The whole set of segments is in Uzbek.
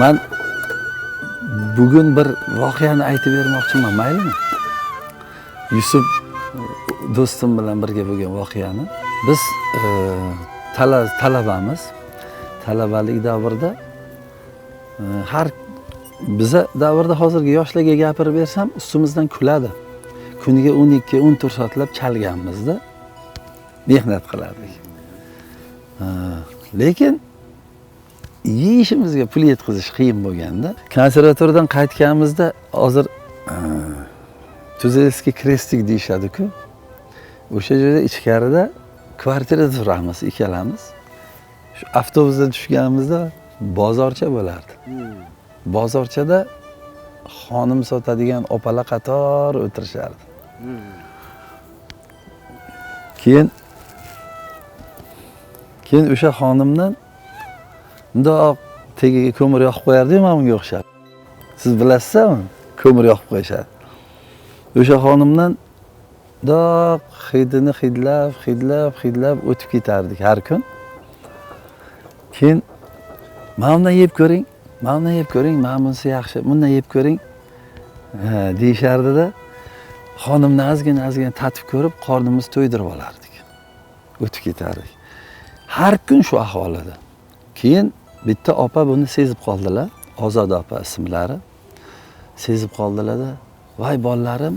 Men bugun bir voqeani aytib bermoqchiman, maylimi? Yusuf do'stim bilan birga bo'lgan voqeani. Biz talabamiz. Talabalik davrida har biza davrda hozirgi yoshlarga gapirib bersam, ustimizdan kuladi. Kuniga 12-14 soatlab chalganmizda mehnat qilardik. Lekin yeyishimizga pul yetkazish qiyin bo'lganda, konservatoriyadan qaytganimizda hozir Tuzilskiy Krestik deyishadi-ku. O'sha joyda ichkarida kvartirada turamiz ikkalamiz. Shu avtobusdan tushganimizda bozorcha bo'lardi. Bozorchada xonim sotadigan opalar qator o'tirishardi. Keyin o'sha xonimdan bundoq tegiga ko'mir yoqib qo'yardi-yu, men bunga o'xshab. Siz bilasizmi? Ko'mir yoqib qo'yishadi. O'sha xonimdan doq hidini hidlab o'tib ketardik har kun. Keyin "Mana bundan yeb ko'ring, mana bundan yeb ko'ring, mana bunisi yaxshi, bundan yeb ko'ring" deyishardi-da. Xonimni ozgina tatib ko'rib, qornimiz to'ydirib olardik. O'tib ketardik. Har kun shu ahvol edi. Keyin bitta opa buni sezib qoldilar. Ozoda opa ismlari. Sezib qoldilar-da, "Voy bolalarim,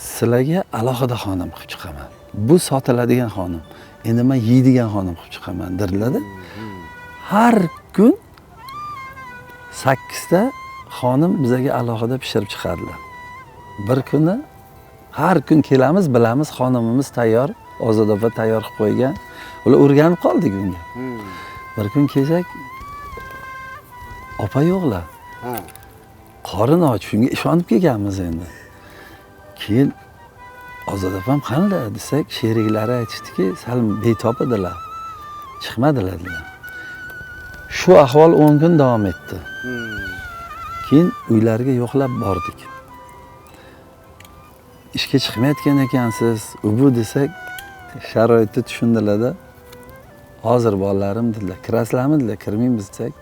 sizlarga alohida xonim qilib chiqaman. Bu sotiladigan xonim. Endi men yeydigan xonim qilib chiqaman" dedilar-da. Har kun 8 ta xonim bizga alohida pishirib chiqardilar. Bir kuni har kun kelamiz, bilamiz xonimimiz tayyor, Ozoda opa tayyor qilib qo'ygan. Ular o'rganib qoldik unga. Bir kun kelsak, opa yo'qlar. Qorin och, shunga ishonib kelganmiz endi. Keyin Ozoda opam qanday desak, sheriklari aytishdiki, sal betob edilar. Chiqmadilar dedilar. Shu ahvol 10 kun davom etdi. Keyin uylariga yo'qlab bordik. Ishga chiqmayotgan ekansiz, bu desak, sharoitni tushundilar-da. Hozir bolalarim dedilar, kirasizlarmi dedilar, kirmaymiz desak,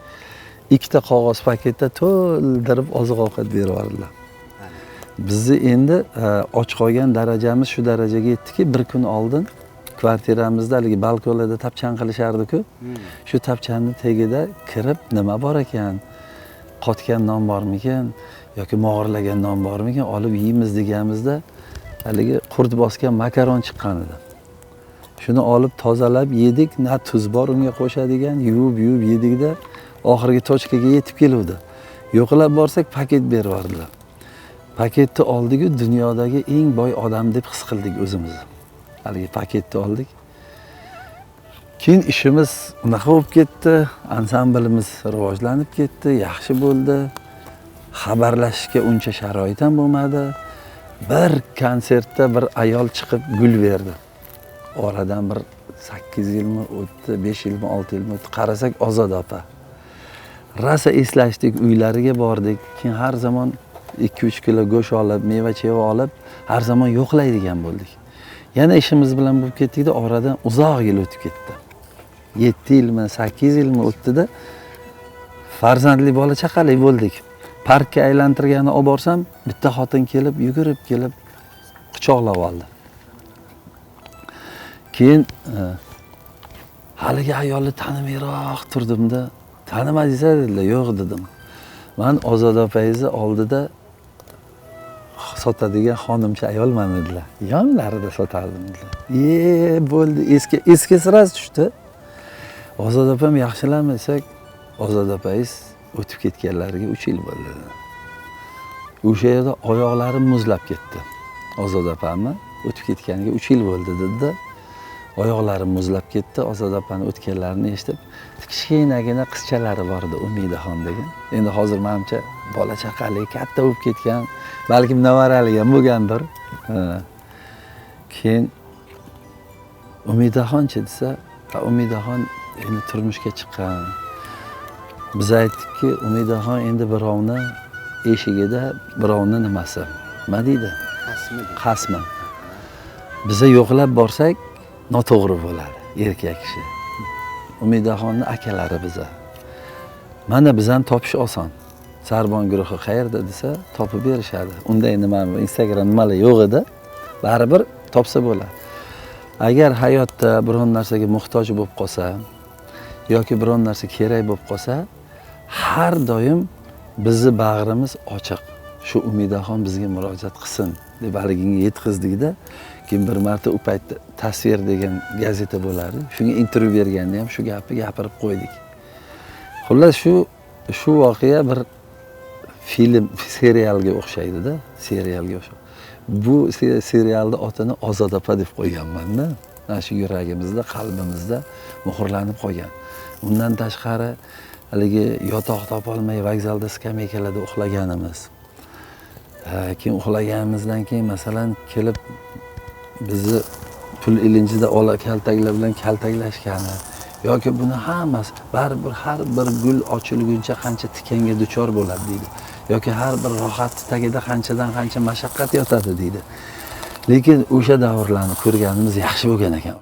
2 ta qog'oz paketda to'ldirib oziq-ovqat berib yubordilar. Bizni endi och qolgan darajamiz shu darajaga yetdiki, bir kun oldin kvartiramizda haligi balkonlarda tapchan qilishardi-ku. Shu tapchanning tagida kirib, nima bor ekan? Qotgan non bormikan yoki mog'orlagan non bormikan, olib yeymiz deganimizda haligi qurt bosgan makaron chiqqan edi. Shuni olib tozalab yedik, na tuz bor unga qo'shadigan, yuvib yedik-da, oxirgi tochkaga yetib keluvdi. Yo'qlab borsak paket berib yubordilar. Paketni oldik-ku, dunyodagi eng boy odam deb his qildik o'zimizni. Haligi paketni oldik. Keyin ishimiz unaqa bo'lib ketdi, ansamblimiz rivojlanib ketdi, yaxshi bo'ldi. Xabarlashishga uncha sharoit ham bo'lmadi. Bir konsertda bir ayol chiqib gul berdi. Oradan bir 8 yilmi o'tdi, 5 yilmi, 6 yilmi o'tdi. Qarasak Ozoda opa. Rasa eslashdik, uylariga bordik. Keyin har zaman 2-3 kilo go'sht olib, meva-cheva olib, har zaman yo'qlaydigan bo'ldik. Yana ishimiz bilan bo'lib ketdik-da, oradan uzoq yil o'tib ketdi. 7 yilmi, 8 yilmi o'tdi-da, farzandli bola chaqali bo'ldik. Parkka aylantirgani olib borsam, bitta xotin kelib, yugurib kelib quchoqlab oldi. Keyin haligi ayolni tanimayroq turdim-da, "Tanimadingizlar?" dedilar. "Yo'q" dedim. "Men Ozoda opangizni oldida sotadigan xonimcha ayolman" dedilar. "Yonlarida sotardim" dedilar. Bo'ldi, eski sirasi tushdi. Ozoda opam yaxshilarmi desak, Ozoda opangiz o'tib ketganlariga 3 yil bo'ldi. O'sha yerda oyoqlarim muzlab ketdi. Ozoda opamni o'tib ketganiga 3 yil bo'ldi dedi-da. Oyoqlarim muzlab ketdi. Ozoda opani o'tganlarini eshitib, kichkinagina qizchalari bor edi, Umidaxon degan. Endi hozir menimcha bola chaqali, katta bo'lib ketgan, balkim nevarali ham bo'lgandir. Keyin Umidaxonchi desa, Umidaxon endi turmushga chiqqan. Biz aytdikki, Umidaxon endi birovni eshigida, birovni nimasi? Nima deydi? Qasmi. Biza yo'qlab borsak, noto'g'ri bo'ladi erkak kishi. Umidaxonning akalari biza. Mana bizani topish oson. Sarbon guruhi qayerda desa, topib berishadi. Unday nima Instagram nimalar yo'q edi, baribir topsa bo'ladi. Agar hayotda biron narsaga muhtoj bo'lib qolsa yoki biron narsa kerak bo'lib qolsa, har doim bizni bag'rimiz ochiq. Shu Umidaxon bizga murojaat qilsin deb haligiga yetkazdik-da. Keyin bir marta u paytda Tasvir degan gazeta bo'lardi. Shunga intervyu berganda ham shu gapni gapirib qo'ydik. Xullas shu voqea bir film, serialga o'xshaydi-da, serialga o'xshaydi. Bu serialning otini Ozoda opa deb qo'yganman-da. Mana shu yuragimizda, qalbimizda muhrlanib qolgan. Undan tashqari haligi yotoq topolmay vokzalda skameykalarda uxlaganimiz. Keyin uxlaganimizdan keyin masalan kelib bizni pul ilinjida ola kaltaklar bilan kaltaklashgani yoki buni hammasi baribir har bir gul ochilguncha qancha tikanga duchor bo'ladi deydi. Yoki har bir rohat tagida qanchadan qancha mashaqqat yotadi deydi. Lekin o'sha davrlarni ko'rganimiz yaxshi bo'lgan ekan.